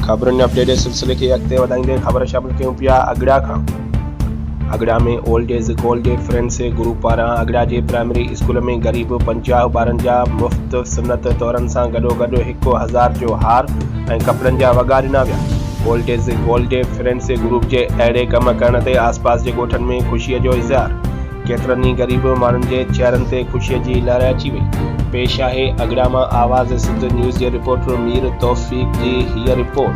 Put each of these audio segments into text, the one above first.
खबरुनि update सिलसिले के अॻिते वधाईंदे ख़बर शामिल कयूं पिया अगड़ा खां। अगड़ा में old age gold friends group पारां अगड़ा जे प्राइमरी स्कूल में ग़रीब 50 ॿारनि जा मुफ़्त सुनत तौरनि सां गॾोगॾु 1000 जो हार ऐं कपड़नि जा वॻा ॾिना विया। Old age gold friends group जे अहिड़े कम करण ते आसपास जे ॻोठनि में ख़ुशीअ जो इज़हार। केतिरनि ई ग़रीब माण्हुनि जे चेहरनि ते ख़ुशीअ जी लहर अची वई। पेश आहे अगड़ा मां आवाज़ सिंध न्यूज़ जे रिपोर्टर मीर तौफ़ीक़ जी हीअ रिपोर्ट।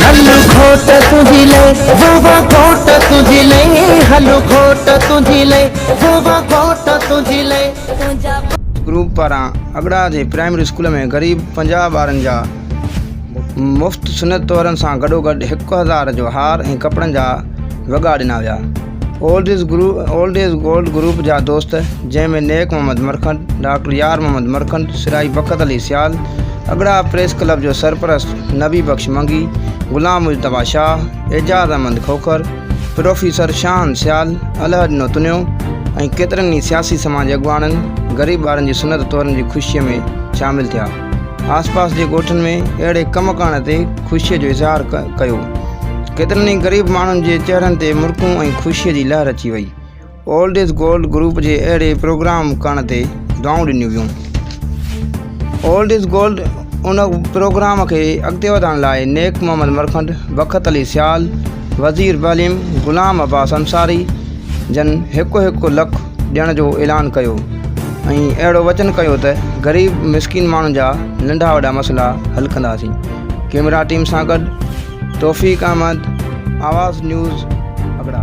हलो खोट तुझी ले वो खोट तुझी ले, हलो खोट तुझी ले वो खोट तुझी ले। ग्रुप पारां अगड़ा जे प्राइमरी स्कूल में ग़रीब 50 ॿारनि जा मुफ़्त सुनत तौरनि सां गॾोगॾु 1000 जो हार ऐं कपड़नि जा वॻा ॾिना विया। ओल्ड एज गोल्ड ग्रुप जा दोस्त जंहिंमें नेक मोहम्मद मरखंड, डॉक्टर यार मोहम्मद मरखंड, सिराई बखत अली सियाल, अगड़ा प्रेस क्लब जो सरपरस्त नबी बख्श मंगी, गुलाम मुजतबा शाह, एजाज अहमद खोखर, प्रोफेसर शाहन सियाल, अलहद नोतनियो ऐं केतिरनि ई सियासी समाज अॻुवाणनि ग़रीब ॿारनि जी सुनत तौरनि जी ख़ुशीअ में शामिल थिया। आसपास जे ॻोठनि में अहिड़े कम करण ते ख़ुशीअ जो इज़हार कयो। केतिरनि ई ग़रीब माण्हुनि जे चेहरनि ते मुर्कूं ऐं ख़ुशीअ जी लहर अची वई। ओल्ड एज गोल्ड ग्रुप जे अहिड़े प्रोग्राम करण ते दुआऊं ॾिनियूं वियूं। ओल्ड एज गोल्ड उन प्रोग्राम खे अॻिते वधाइण लाइ नेक मोहम्मद मरखंड, बखत अली सियाल, वज़ीर बालिम, गुलाम अब्बास अंसारी जन 1 लख ॾियण जो ऐलान कयो ऐं अहिड़ो वचन कयो त ग़रीब मिसकिन माण्हुनि जा नंढा वॾा मसइला हल कंदासीं। कैमरा टीम सां गॾु तौफ़ीक़ अहमद, आवाज़ न्यूज़ अगड़ा।